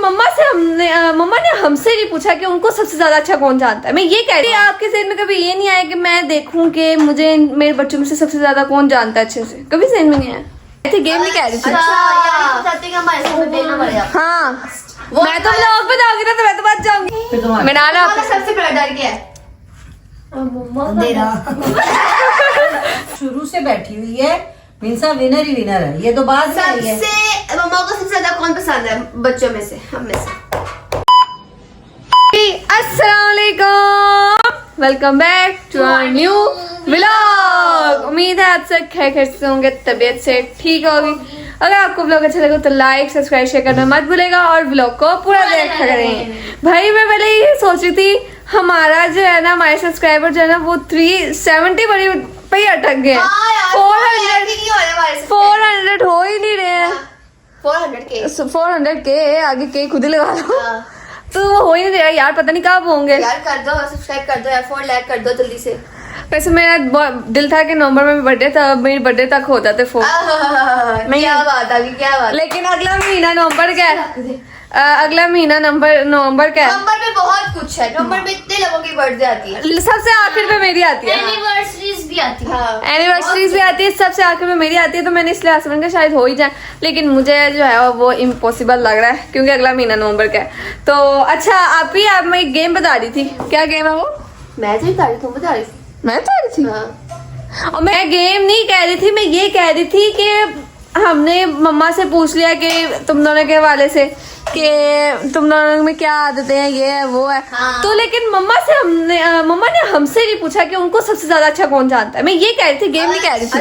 मम्मा ने हमसे नहीं पूछा कि उनको सबसे ज्यादा अच्छा कौन जानता है। मैं ये कह रही हूँ आपके ज़हन में कभी ये नहीं आया कि मैं देखूं कि मुझे मेरे बच्चों में से सबसे ज्यादा कौन जानता है अच्छे से? कभी ज़हन में नहीं आया? ऐसे गेम नहीं कह रही थी। हाँ मैं तो ब्लॉग पे जाऊंगी ना तो मैं तो बच जाऊंगी। मैं नाना सबसे बड़ा डर क्या है? शुरू से बैठी हुई है, मिंसा विनर ही विनर है, ये तो बात है। सबसे मम्मा को सबसे ज्यादा कौन पसंद है बच्चों में से, हम में से? अस्सलाम वालेकुम, welcome back to our new vlog. उम्मीद है आप सब खैरियत से होंगे, तबीयत से ठीक होगी। अगर आपको व्लॉग अच्छा लगे तो लाइक सब्सक्राइब शेयर करना मत भूलेगा और व्लॉग को पूरा देखा करें। भाई मैं पहले ये सोच रही थी हमारा जो है ना, हमारे सब्सक्राइबर जो है ना वो 370 पे ही अटक गए। 400 हो ही नहीं रहे हैं। 400 के आगे के खुद ही लगा लो। तो वो हो ही नहीं रहा यार, पता नहीं कब होंगे। यार कर दो, सब्सक्राइब कर दो यार, 4 लाइक कर दो जल्दी से। वैसे मेरा दिल था कि नवंबर में बर्थडे था, मेरी बर्थडे तक हो जाते 4। क्या बात है, क्या बात। लेकिन अगला महीना नवंबर का है, अगला महीना नवंबर का है। नवंबर में बहुत कुछ है, नवंबर में इतने लोगों की बर्थडे आती है। सबसे आखिर में मेरी आती है, एनिवर्सरीज भी आती है। एनिवर्सरीज भी आती है, सबसे आखिर में मेरी आती है। तो मैंने इसलिए हस्बैंड का शायद हो ही जाए, लेकिन मुझे जो है वो इम्पॉसिबल लग रहा है क्योंकि अगला महीना नवंबर का है। तो अच्छा आप मैं एक गेम बता रही थी, क्या गेम है वो? मैं तो बता रही थी, बता रही थी, मैं बता रही थी। हाँ। और मैं गेम नहीं कह रही थी, मैं ये कह रही थी कि हमने मम्मा से पूछ लिया कि तुम दोनों के हवाले से कि तुम दोनों में क्या आदतें हैं, ये है वो है। हाँ। तो लेकिन मम्मा ने हमसे नहीं पूछा कि उनको सबसे ज्यादा अच्छा कौन जानता है। मैं ये कह रही थी, गेम नहीं कह रही थी।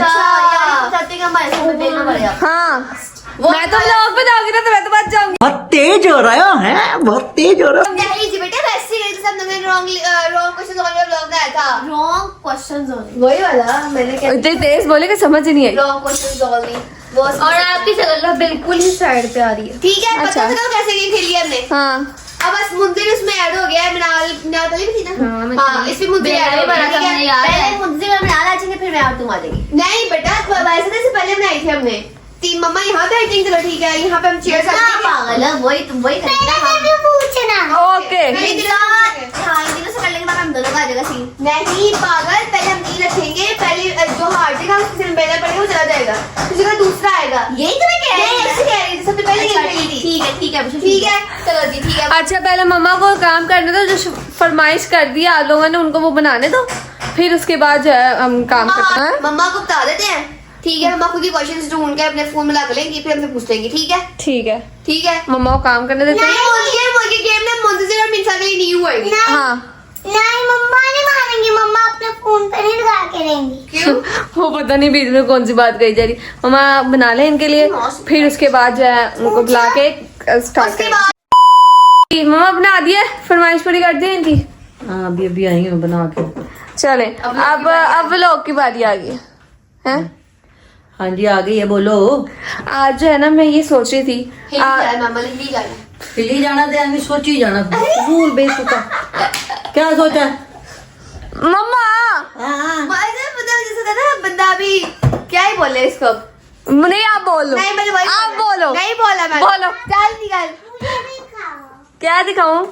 हाँ मैं तो ब्लॉग पे जाऊंगी ना तो मैं तो बच जाऊंगी। बहुत तेज हो रहा है, बहुत तेज हो रहा है। नहीं जी बेटा, वैसे ही सब लोगों ने रॉन्ग क्वेश्चन वाला ब्लॉग बनाया था। रॉन्ग क्वेश्चंस ओनली, वही वाला मैंने क्या इतने तेज बोले कि समझ ही नहीं आई। Wrong questions only. और आपकी शक्ल बिल्कुल ही साइड पे आ रही है। ठीक है, अच्छा। पता चला कैसे गेम खेली हमने। हाँ अब बस मुंदिर उसमें ऐड हो गया है। मिनाल तली भी थी ना। हाँ इसमें मुंदिर ऐड हो बड़ा गया। मुझे याद है। पहले मुंदिर में मिनाल आ जाएंगे, फिर मैं और तुम आ जाएगी। नहीं बेटा, वैसे तो इससे पहले बनाई थी हमने। तीन मम्मा यहाँ बैठेंगे, चलो ठीक है, यहाँ पे हम चेयर पागल है, वही पूछना। ओके हम दोनों का आ जाएगा सीन। नहीं पागल, पहले हम तीन रखेंगे, पहले जो हार जाएगा उसके सिर में पहले पड़ेगा वो चला जाएगा, किसी का दूसरा आएगा। यही तो मैं कह रही थी, सबसे पहले गेम खेली थी। ठीक है ठीक है ठीक है, चलो जी ठीक है। अच्छा पहले मम्मा को काम करने दो, जो फरमाइश कर दिया आप लोगों ने उनको वो बनाने दो, फिर उसके बाद जो है हम काम करते हैं। मम्मा को बता देते हैं, ठीक है? हम खुद ही क्वेश्चंस ढूंढ के अपने फोन में लगा लेंगे, फिर हमसे पूछ लेंगे। ठीक है ठीक है, ठीक है। मम्मा को काम करने देते हैं। नहीं गेम में मुंतजिर और मिंसा के लिए न्यू है। हाँ नहीं मम्मा नहीं मानेंगी, मम्मा अपने फोन पे नहीं लगा के रहेंगी। क्यों? वो पता नहीं बीच में कौन सी बात कही जा रही। मम्मा बना ले इनके लिए, फिर उसके बाद जो है उनको बुला के स्टार्ट उसके करें। बाद मम्मा बना दिए, फरमाइश पूरी कर दी इनकी। हाँ अभी आई हूँ बना के। चले अब व्लॉग की बारी आ गई है। हाँ जी आ गई है, बोलो। आज जो है ना मैं ये सोच रही थी मामा हिंदी गाना दिल्ली जाना थे, अभी सोच ही जाना फजूल बेसुका। क्या सोचा? मम्मा जैसे ना बंदा भी क्या ही बोले इसको। नहीं आप बोलो, नहीं मैंने वही आप बोला। बोलो। नहीं बोला मैं। बोलो। चल निकल, क्या दिखाऊं?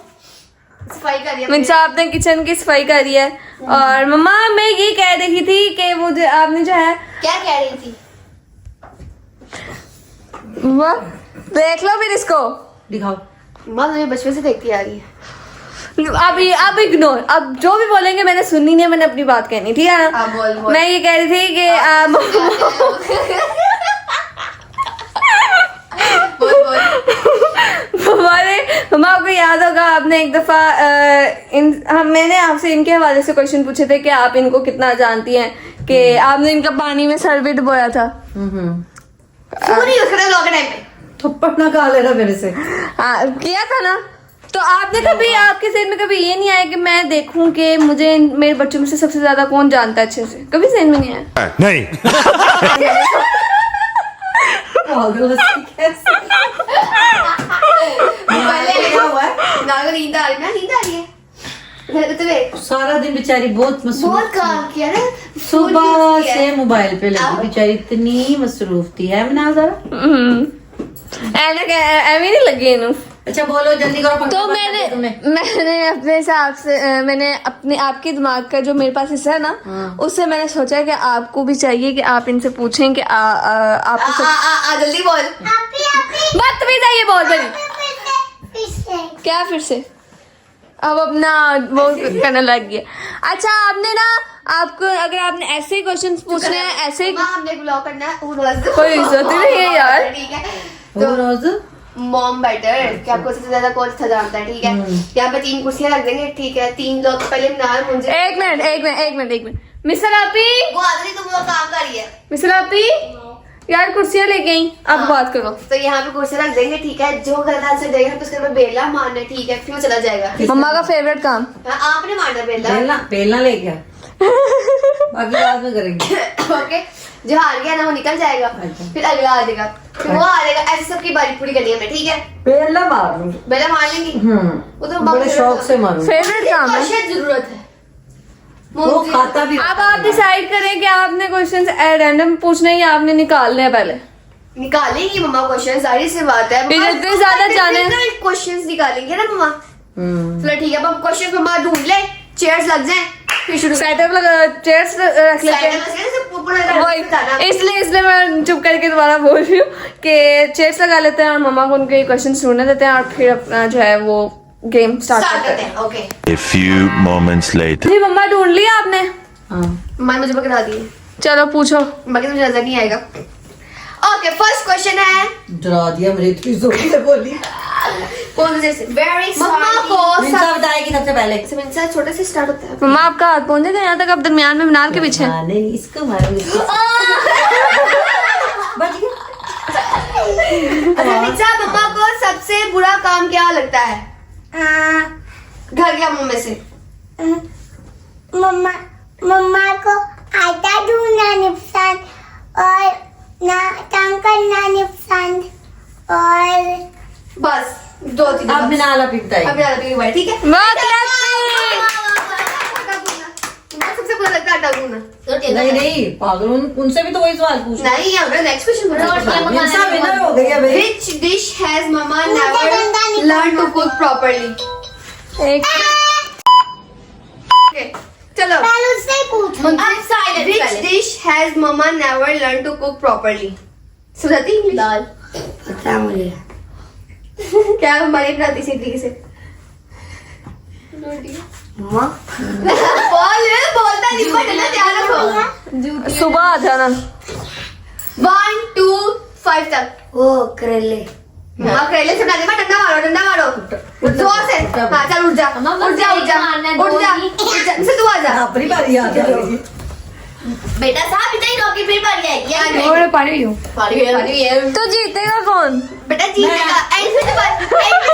सफाई कर रही है। मिंसा आपने किचन की सफाई करी है और मम्मा मैं ये कह रही थी कि वो जो आपने जो है क्या कह रही थी? वाह देख लो फिर इसको। दिखाओ। माँ मुझे बचपन से देखती आ रही है। अब इग्नोर, अब जो भी बोलेंगे मैंने सुननी नहीं है, मैंने अपनी बात कहनी, ठीक है ना? हाँ, बोल। मैं ये कह रही थी कि मम्मा आपको याद होगा आपने एक दफा मैंने आपसे इनके हवाले से क्वेश्चन पूछे थे कि आप इनको कितना जानती हैं, कि आपने इनका पानी में सर भी डुबोया था। पूरी उसके ब्लॉग टाइम पे थप्पड़ ना खा लेना मेरे से। हाँ किया था ना। तो आपने कभी आपके ज़हन में कभी ये नहीं आया कि मैं देखूं कि मुझे मेरे बच्चों में से सबसे ज्यादा कौन जानता है अच्छे से? कभी ज़हन में नहीं आया? नहीं। पागल कैसे? पहले क्या हुआ है? नागो नींद आ रही ना, नींद आ रही है। सारा दिन बेचारी बहुत मसरूफ बहुत काम किया ना, सुबह से मोबाइल पे लगी बेचारी, इतनी मसरूफ थी है। मना जरा ਐਵੇਂ ਨਹੀਂ ਲੱਗੀ ਇਹਨੂੰ अच्छा बोलो जल्दी करो। पंखा तो बंद कर दिया तुमने। मैंने अपने हिसाब से मैंने अपने आपके दिमाग का जो मेरे पास हिस्सा है ना, हाँ। उससे मैंने सोचा कि आपको भी चाहिए कि आप इनसे पूछें कि आपको जल्दी बोल। बदतमीज है ये बहुत बड़ी। फिर से क्या फिर से अब अपना वो करने लग गया। अच्छा आपने ना, आपको अगर आपने ऐसे ही क्वेश्चंस पूछने हैं ऐसे ही, माँ हमने ब्लॉग करना है रोज। कोई इज्जत ही नहीं है यार। ठीक है वो तो रोज मॉम बेटर कि आपको सबसे ज्यादा कौन अच्छा जानता है। ठीक है यहाँ पे 3 कुर्सियां रख देंगे। ठीक है 3 लोग पहले मिनाल मुझे एक मिनट मिस्टर आपी, वो आदमी तुम लोग काम कर रही है मिस्टर आपी यार कुर्सियां ले गई, अब हाँ। बात करो। तो यहाँ पे कुर्सियां रख देंगे। ठीक है जो गलत आंसर देगा तो उसके ऊपर बेला मारना है। ठीक है फिर वो चला जाएगा। मम्मा का फेवरेट काम। हाँ, आपने मारना बेला। बेलना बेलना ले गया। बाकी बाद में करेंगे। ओके जो हार गया ना वो निकल जाएगा। अच्छा। फिर अगला आ जाएगा, फिर वो आ जाएगा। ऐसे सबकी बारी पूरी करनी है हमें। ठीक है बेलना मार लूं। बेला मार लेंगी। वो तो बड़े शौक से मारूं। फेवरेट काम है। शायद जरूरत है वो खाता भी। अब आप डिसाइड करें कि आपने क्वेश्चंस रैंडम पूछने हैं या आपने निकालने हैं पहले। निकालेंगी मम्मा क्वेश्चन, जाहिर सी बात है। फिर इतने ज्यादा जाने क्वेश्चंस निकालेंगे ना मम्मा। हम्म। चलो ठीक है अब हम क्वेश्चन मम्मा ढूंढ ले, चेयर्स लग जाए फिर शुरू सेटअप लगा, चेयर्स रख लेते हैं। वही इसलिए मैं चुप करके दोबारा बोल रही हूँ कि चेयर्स लगा लेते हैं और मम्मा को उनके क्वेश्चन ढूंढने देते हैं और फिर अपना जो है वो गेम स्टार्ट करते हैं। Okay A few moments later. जी मम्मा ढूंढ लिया आपने? हाँ। मम्मा मुझे पकड़ा दिए। चलो पूछो। मम्मा की मुझे नजर नहीं आएगा। ओके फर्स्ट क्वेश्चन है डरा दिया मुझे इतनी जोर से बोली। कौन से वेरी मम्मा को मिंसा बताएगी सबसे पहले। सबसे छोटे से स्टार्ट होता है। मम्मा आपका हाथ पहुंचेगा यहाँ तक, अब दरमियान में मीनार के पीछे। हाँ, नहीं इसको मारो इसको। बच गया। अच्छा मिर्चा मम्मा को सबसे बुरा काम क्या लगता है घर के कामों में से? मम्मा को आटा ढूंढना नहीं पसंद और ना तंग करना नहीं पसंद और बस 2 चीजें। अब मिनाल अभी बताएगी। अब यार अभी ठीक है। बहुत लकी। मम्मा सबसे बुरा लगता है आटा गूंदना। नहीं पागल उनसे भी तो वही सवाल पूछना। नहीं अगर नेक्स्ट क्वेश्चन मिंसा विनर हो गई है भाई। Which dish has mama मुझे never गंदा नहीं learned to cook properly? एक Okay, चलो पहले उससे ही पूछो। Which dish has mama never learned to cook properly? समझाती इंग्लिश? दाल। अच्छा मुझे क्या हमारी बनाती इसी तरीके से? माँ बोलता नहीं पढ़ना ध्यान रखो। सुबह आ जाना। 1 2 5 तक। ओ करेले। मम्मा करेले से बना दे। डंडा मारो जोर से। हाँ चल उठ जा मिसे तू आ जा। अपनी बारी आ जाएगी। बेटा साहब इतना ही रोकी फिर बारी आएगी। और पानी हूँ। पानी है। तो जीतेगा कौन? बेटा जीतेगा। एंड में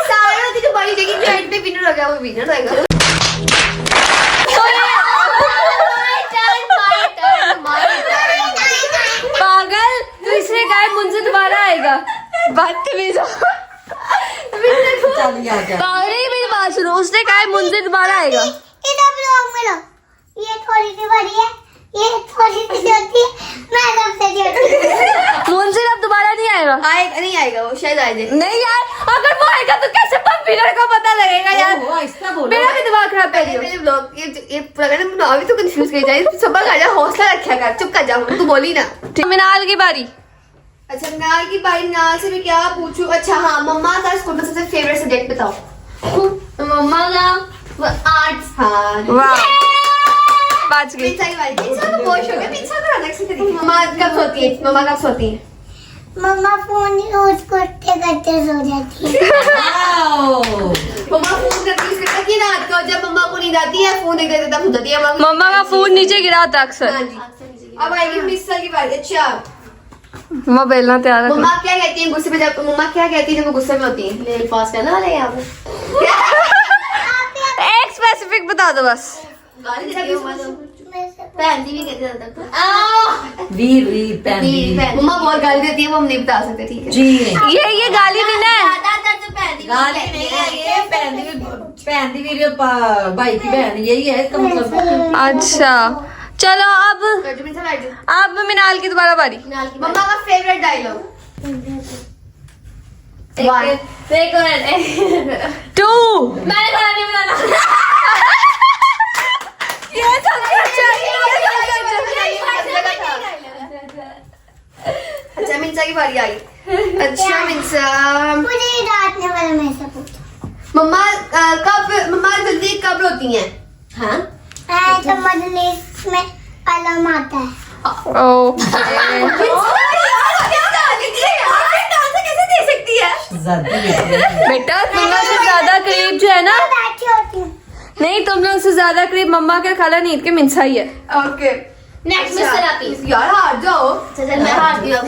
सारे की जो बारी जाएगी एंड पे विनर हो गया वो विनर होएगा। पागल, तो इसने कहा मुझसे दोबारा आएगा। बदतमीज। चल आ जा। पागल ही मेरी बात सुनो, उसने कहा मुझसे दोबारा आएगा। इधर ब्लॉग में लो। ये थोड़ी सी बड़ी है, ये थोड़ी सी छोटी है, मैं सबसे छोटी। मुझसे अब दोबारा नहीं आएगा। आएगा नहीं आएगा वो शायद आ जाए। नहीं यार, अगर वो आएगा तो कैसे विनर को पता लगेगा यार। ओ, ऐसा बोलो। मेरा भी दिमाग खराब कर रही हो। पहले ब्लॉग ये प्रकरण बना भी तो कंफ्यूज कर जाए। सबक आ जा, हौसला रखा कर, चुप कर जा। तू बोली ना। ठीक, मिनाल की बारी। अच्छा नाल की बारी। नाल से मैं क्या पूछूं? अच्छा हाँ मम्मा का स्कूल में सबसे फेवरेट सब्जेक्ट बताओ। मम्मा का आर्ट्स। हाँ वाह, बच गई। पिज्जा की बारी। पिज्जा तो बहुत शौक है। पिज्जा का अलग से तरीके। मम्मा कब सोती है? मम्मा कब सोती है? मम्मा फोन यूज करते करते सो जाती है। आओ। मम्मा फोन करती है कि रात को जब मम्मा को नींद आती है फोन देखते देखते तब सोती है। मम्मा का फोन नीचे गिरा था अक्सर। हाँ जी। अब आएगी मिस्सल की बारी। अच्छा मम्मा बेलना तैयार रखो। मम्मा क्या कहती है गुस्से में? जब मम्मा क्या कहती है जब वो गुस्से में होती है? नेल पास करने वाले यहाँ पे। एक स्पेसिफिक बता दो बस। गाली देती है मम्मा तो। पहनती भी कहते हैं वीर वीर पैन वीर। मम्मा बहुत गाली देती है वो हम नहीं बता सकते। ठीक है जी ये गाली नहीं ना। गाली नहीं है ये पैन दी वीर भाई की बहन यही है इसका मतलब। अच्छा चलो अब मिनाल की दोबारा बारी। मम्मा का फेवरेट डायलॉग। One. टू मैंने खाना नहीं बनाना। ये सबसे अच्छा अच्छा मिंसा की बारी आई। अच्छा मिंसा, मुझे डांटने वाला मेरे से पूछो। मम्मा मम्मा जल्दी कब रोती हैं? हाँ तो मजलिस में कलम आता है। ओ बेटा तुम लोग से ज्यादा करीब जो है ना, बैठी होती हूँ। नहीं तुम लोग से ज्यादा करीब मम्मा के खाला नींद के मिंसा ही है। ओके नेक्स्ट में सलापी। यार हार जाओ। चल मैं हारती हूँ।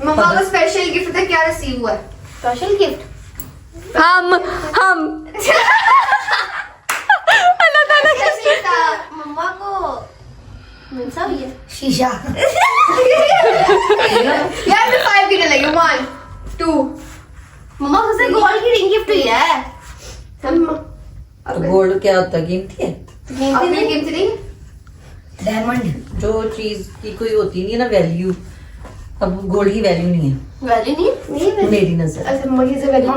मम्मा का स्पेशल गिफ्ट था, क्या रिसीव हुआ है? स्पेशल गिफ्ट हम अल्लाह ताला का स्पेशल था मम्मा को मिलता हुई है शीशा। यार मैं 5 गिनने लगी। 1 2 मम्मा को से गोल्ड की रिंग गिफ्ट हुई है। गोल्ड क्या होता है? कीमती है। आपने गिफ्ट दी? डायमंड जो चीज की कोई होती नहीं है ना वैल्यू, अब गोल्ड की वैल्यू नहीं है वैल्यू नहीं मेरी नजर। अच्छा मम्मा की वैल्यू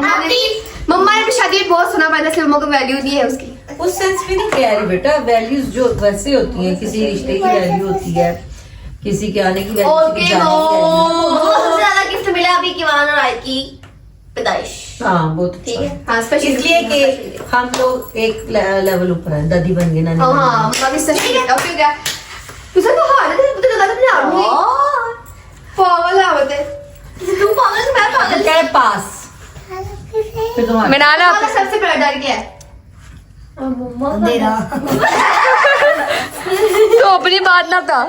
मम्मा ने शादी में बहुत सुना मैंने, मम्मा को वैल्यू नहीं है उसकी। उस सेंस में नहीं कह रही बेटा, वैल्यूज जो वैसे होती हैं, किसी रिश्ते की वैल्यू होती है, किसी के आने की वैल्यू, ओके किसी के जाने की value। सबसे ज्यादा गिफ्ट मिला अभी किवान और आई की पैदाइश। हाँ बहुत ठीक है अच्छा। हाँ स्पेशल इसलिए कि हम लोग एक लेवल ऊपर है, दादी बन गए ना। हाँ मम्मा की स्पेशल गिफ्ट। ओके क्या तुझे तो हार है, तुझे लगा था मैं हारूंगी। पागल आवत है तू, पागल से मैं पागल। क्या है पास फिर तुम्हारा मिनाला मम्मा का सबसे बड़ा डर क्या है? अंधेरा। तो अपनी बात ना था।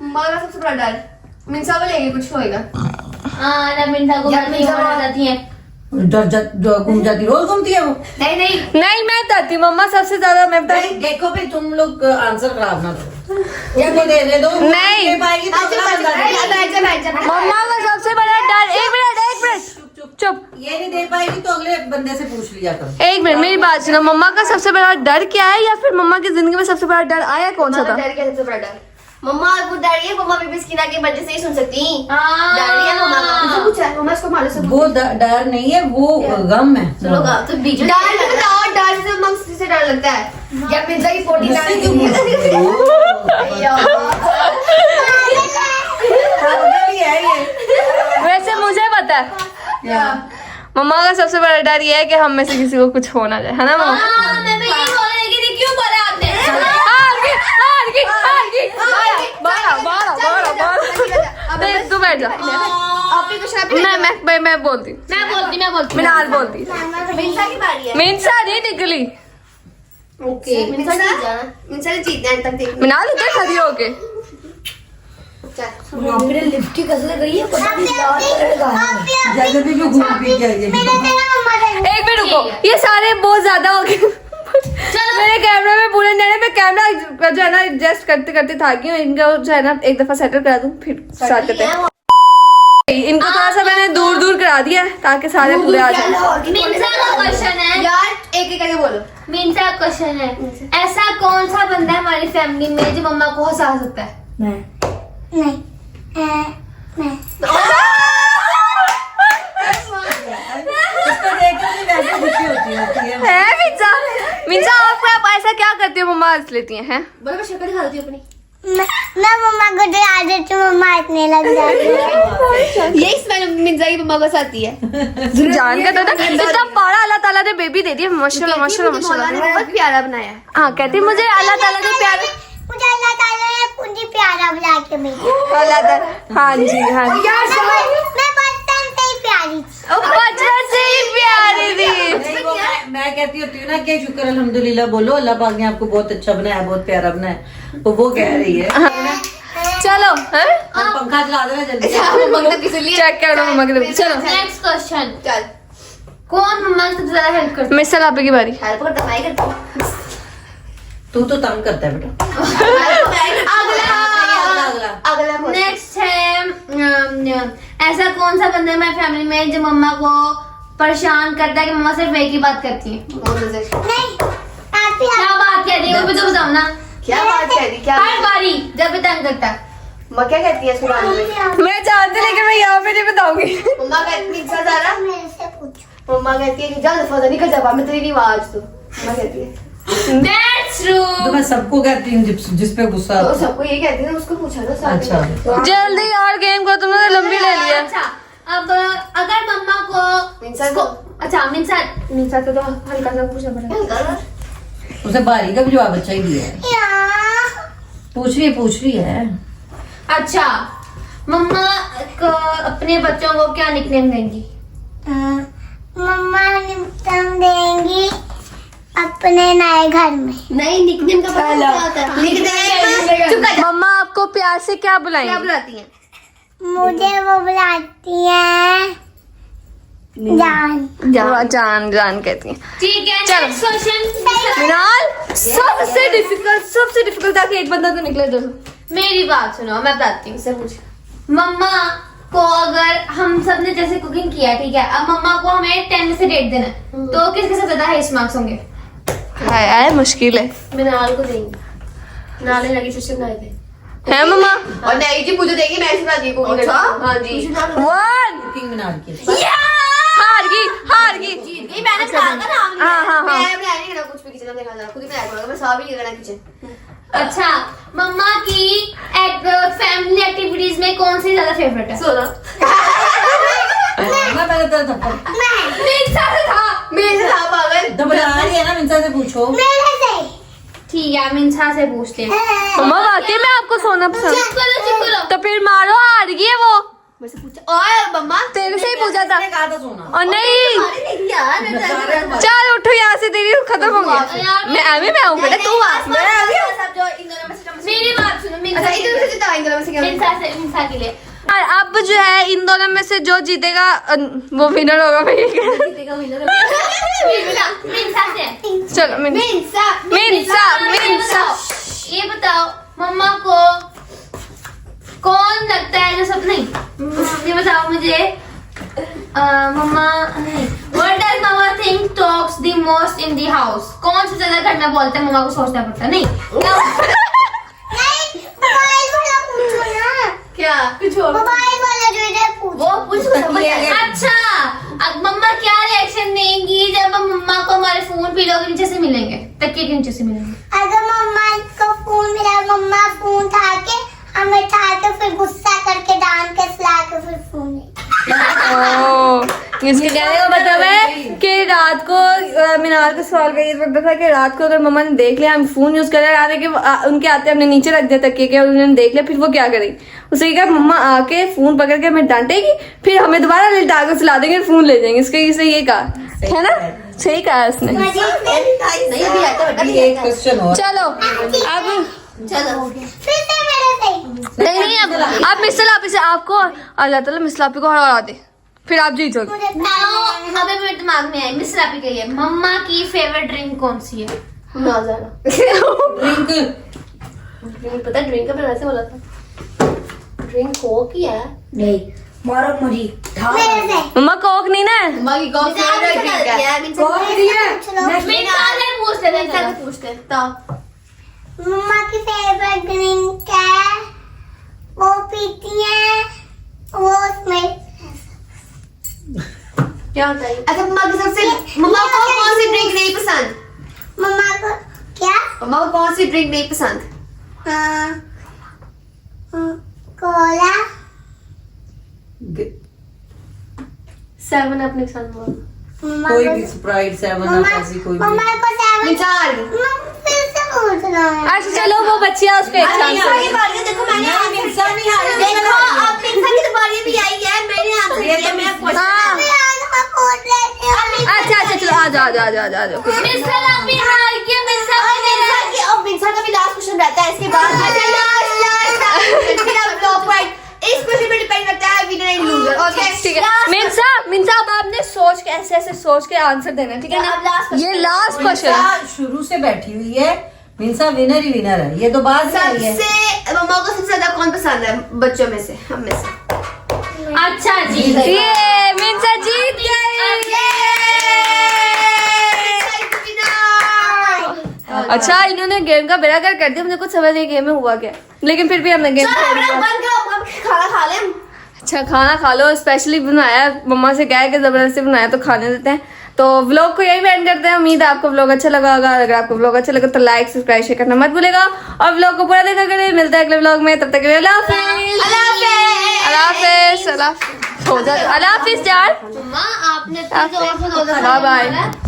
मम्मा का सबसे बड़ा डर मिंसा को लेके कुछ होएगा। हाँ ना मिंटा को यार, घर में मिंटा घुमा जाती हैं। घूम जाती, रोज घूमती है वो। नहीं नहीं नहीं मैं ताती मम्मा सबसे ज्यादा मैं बता नहीं, देखो भाई तुम लोग आंसर खराब ना करो, या तो दे दे दो। नहीं। दे पाएगी तो अगला बंदा दे। बैठ जा। मम्मा का सबसे बड़ा डर, एक मिनट चुप। ये नहीं दे पाएगी तो अगले बंदे से पूछ लिया करो। एक मिनट मेरी बात सुनो, मम्मा का सबसे बड़ा डर क्या है, या फिर मम्मा की जिंदगी में सबसे बड़ा डर आया कौन सा था? डर क्या सबसे बड़ा डर? मम्मा वो डर है, मम्मा बेबी स्किन के वजह से ही सुन सकती। हाँ। डर है मम्मा का। मुझे पूछा है मम्मा इसको मारो से वो डर नहीं है, वो गम है। चलो गा तो बीच में डर से बताओ, डर से मम्मा से डर लगता है या मिर्जा की पोटी मुझसे डाल क्यों पूछती हो? पागल ही है ये। वैसे मुझे पता है मम्मा का सबसे बड़ा डर ये है कि हम में से किसी को कुछ हो ना जाए, है ना मम्मा? हाँ, मैं यही बोलने लगी थी, क्यों बोला आपने? तू बैठ जा। मैं बोलती हूँ। मैं बोलती मिनाल बोलती। मिंसा की बारी है। मिंसा नहीं निकली। ओके मिंसा ने जीतना है तक देख। मिनाल इधर खड़ी होके। लिपस्टिक कैसे गई है पता नहीं। जैसे भी क्यों घूम पी के आई है। एक मिनट रुको, ये सारे बहुत ज्यादा हो गए। मेरे कैमरा में पूरे नए में कैमरा जो है ना एडजस्ट करते करते था कि इनका जो है ना एक दफा सेटल करा दूं फिर स्टार्ट करते हैं। इनको थोड़ा सा मैंने दूर दूर करा दिया है ताकि सारे पूरे आ जाए। मिंसा का क्वेश्चन है यार एक एक करके बोलो। मिंसा का क्वेश्चन है, ऐसा कौन सा बंदा है हमारी फैमिली में जो मम्मा को हंसा सकता है? नहीं मैं उसको देख के भी वैसे खुशी होती है। है मिंसा, मिंसा आप ऐसा क्या करती हो मम्मा हंस लेती हैं? बोलो मैं शक्ल दिखा देती हूँ अपनी। मैं मम्मा को डरा देती हूँ, मम्मा हंसने लग जाती है। यही स्मेल मिंजा की मम्मा को आती है। जान के तो ना इतना पारा अल्लाह ताला ने बेबी दे दिया, माशाल्लाह माशाल्लाह मौला माशाल्लाह। ने बहुत प्यारा बनाया है। हाँ कहती मुझे अल्लाह ताला ने प्यार, मुझे अल्लाह ताला ने मुझे प्यारा बना के भेजा। अल्लाह ताला। हाँ जी हाँ जी। मैं बचपन से ही प्यारी थी। बचपन से ही प्यारी थी। नहीं, वो मैं कहती होती हूँ ना कि शुक्र अल्हम्दुलिल्लाह बोलो, अल्लाह पाक ने आपको बहुत अच्छा बनाया, बहुत प्यारा बनाया। तो वो कह रही है। चलो हैं? पंखा चला देना जल्दी। मम्मा तक किसे लिए चेक कर लो मम्मा की तरफ। चलो नेक्स्ट क्वेश्चन, चल कौन मम्मा की सबसे ज्यादा हेल्प करता मिस सलापे की बारी। हेल्प करता मैं करता हूँ। तू तो तंग करता है बेटा। अगला अगला है? नेक्स्ट है ऐसा कौन सा बंदा है हमारी फैमिली में जो मम्मा को परेशान करता है कि मम्मा सिर्फ एक ही बात करती है? नहीं आप ही क्या बात कह रही है वो भी तो बताओ ना। क्या बात कह रही क्या हर बारी जब भी तंग करता है। मम्मा क्या कहती है इसके बारे में? मैं जानती लेकिन मैं यहाँ पे नहीं बताऊंगी। मम्मा कहती है ज़रा, मेरे से पूछो। मम्मा कहती है कि जा दफा निकल जा, मैं तेरी नहीं आवाज तो मम्मा कहती है। That's true. तो मैं सबको कहती हूँ जिस पे गुस्सा तो आता है। सबको ये कहती है, उसको पूछा ना साथ अच्छा। में। तो जल्दी यार गेम को, तुमने लंबी ले लिया। अच्छा, अब अगर मम्मा को मिंसा को अच्छा मिंसा को तो हल्का सा पूछना पड़ेगा। उसे बारी का भी जवाब अच्छा ही दिया है। या पूछ रही है। अच्छा, मम्मा को अपने बच्चों को क्या निकनेम देंगी? मम्मा निपटन देंगी अपने नए घर में। नहीं, निकनेम का पता क्या होता है? निकनेम चुप कर। मम्मा आपको प्यार से क्या क्या बुलाएंगे? बुलाती हैं? मुझे वो बुलाती है जान। जान जान कहती हैं। ठीक है, चलो। Next question. मिनाल, सबसे डिफिकल्ट था कि एक बंदा तो निकले दो। मेरी बात सुनो, मैं बताती हूँ। इससे पूछ। मम्मा को अगर हम सब ने जैसे कुकिंग किया, ठीक है, अब मम्मा को हमें 10 में से रेट देना है, तो किसके साथ ज्यादा हाईएस्ट मार्क्स होंगे? है मुश्किल है। मिनाल को देंगे। नाले लगी शिष्य बनाए थे। है मम्मा? और नहीं जी, मुझे देंगी, मैं सिखा दी कुकिंग। अच्छा? हाँ जी। 1 कुकिंग बना के। हार गई। जीत गई, मैंने बनाया था ना। हाँ। मैं बनाया नहीं करना कुछ भी किचन में, देखा जरा खुद ही बनाया करूंगा, मैं साफ ही नहीं करना किचन। अच्छा, मम्मा की फैमिली एक्टिविटीज में कौन सी ज्यादा फेवरेट है? सोना। मैं पहले तेरा थप्पड़। मिंसा से था। मेरे से था पागल। दबला रही है ना, मिंसा से पूछो। मेरे से ठीक है, मिंसा से पूछते हैं। मम्मा वाकई में आपको सोना पसंद? चुप करो। तो फिर मारो, हार गई है वो। मेरे से पूछा और मम्मा तेरे से ही पूछा था। मैंने कहा था सोना। और नहीं, अरे नहीं यार, मैं तो चल उठो यहाँ से, तेरी खत्म हो गया। मैं आऊँ बेटा, तू आ। मेरी बात सुनो, अच्छा इधर से जितना इंदौर में से क्या मिंसा के लिए। और अब जो है इन दोनों में से जो जीतेगा वो विनर होगा। मैं ये कह रही मिंसा से। हूँ। चलो मिंसा। ये बताओ, मम्मा को कौन लगता है जो सब नहीं, ये बताओ मुझे। मम्मा नहीं, what does mamma think talks the most in the house? कौन सा ज्यादा घटना बोलते हैं, मम्मा को सोचना पड़ता है? नहीं, मोबाइल वाला पूछो ना। क्या कुछ और मोबाइल वाला जो इधर पूछो। वो पूछ समझ आया। अच्छा, अब मम्मा क्या रिएक्शन देंगी जब हम मम्मा को हमारे फोन पिलो के नीचे से मिलेंगे, तकिए के नीचे से मिलेंगे? अगर मम्मा को फोन मिला, मम्मा फोन उठा के हमें उठा के फिर गुस्सा करके डांट के सुला के फिर फोन इसके कहने का मतलब है कि रात को मीनाल का सवाल का ये मतलब था कि रात को अगर मम्मा ने देख लिया हम फोन यूज कर रहे हैं, उनके आते हमने नीचे रख दिया तकिए के और उन्होंने देख लिया, फिर वो क्या करेगी? उसे कहा मम्मा आके फोन पकड़ के हमें डांटेगी, फिर हमें दोबारा लिटा के सुला देंगे, फोन ले जाएंगे। इसके इसे ये कहा है ना, सही कहा उसने। नहीं भी आता बेटा, अभी एक क्वेश्चन और। चलो अब चलो फिर से मेरे से नहीं, अब मिसल आप इसे आपको अल्लाह ताला मिसल आपी को हरा दे, फिर आप जीतोगे। अभी मेरे दिमाग में आई मिस रापी के लिए, मम्मा की फेवरेट ड्रिंक कौन सी है? नजारा ड्रिंक ड्रिंक पता ड्रिंक का मैंने ऐसे बोला था, ड्रिंक कोक ही है। नहीं, मारो मुझे। मेरे से मम्मा कोक नहीं ना है? मम्मा की कॉफी फेवरेट ड्रिंक है। मिंसा से पूछते थे, मिंसा से पूछते हैं तो मम्मा की फेवरेट ड्रिंक है, वो पीती है वो उसमें क्या होता है? अच्छा मम्मा की सबसे मम्मा को कौन सी ड्रिंक नहीं पसंद? मम्मा को क्या मम्मा को कौन सी ड्रिंक नहीं पसंद? कोला 7 अपने साथ बोल। मम्मा कोई को भी स्प्राइट 7 मम्मा ऐसी कोई भी। मम्मा को 7 मिसाल फिर से पूछ रहा है। अच्छा चलो वो बच्चियां उस पे एक चांस की बारी देखो मैंने मिंसा नहीं हारी। देखो अब मिंसा की बारी भी आई है, मैंने आंसर दिया, मैं क्वेश्चन हाँ। मैं आज मैं पूछ लेती हूँ। अच्छा चलो आ जाओ मिंसा रापी हार गया, मिंसा को देना। अब मिंसा का भी लास्ट क्वेश्चन रहता है इसके बाद। अच्छा लास्ट फिर अब लो पॉइंट इस क्वेश्चन पे डिपेंड करता है विनर एंड लूजर। ओके ठीक है मिंसा अब आपने सोच के ऐसे सोच के आंसर देना है, ठीक है अब ना? लास्ट ये लास्ट क्वेश्चन है। मिंसा शुरू से बैठी हुई है, मिंसा विनर ही विनर है, ये तो बाद में आई है। सबसे मम्मा को सबसे ज्यादा कौन पसंद है बच्चों में से, हम में से? अच्छा जी, ये मिंसा जीत गई। अच्छा इन्होंने गेम का बेड़ा गर्क कर दिया, मुझे कुछ समझ नहीं गेम में हुआ क्या। लेकिन फिर भी हमने गेम चलो खेल बेटा लिया। बंद करो, अब खाना खा लें। अच्छा खाना खा लो, स्पेशली बनाया है, मम्मा से कहा है कि जबरदस्ती बनाया तो खाने देते हैं। तो व्लॉग को यही एंड करते हैं। उम्मीद है आपको व्लॉग अच्छा लगा होगा। अगर आपको व्लॉग अच्छा लगा तो लाइक सब्सक्राइब शेयर करना मत भूलेगा और व्लॉग को पूरा देखा करें। मिलते हैं अगले व्लॉग में, तब तक के लिए अल्लाह हाफिज़। अल्लाह हाफिज़। अल्लाह हाफिज़ यार। मम्मा आपने बाय बाय।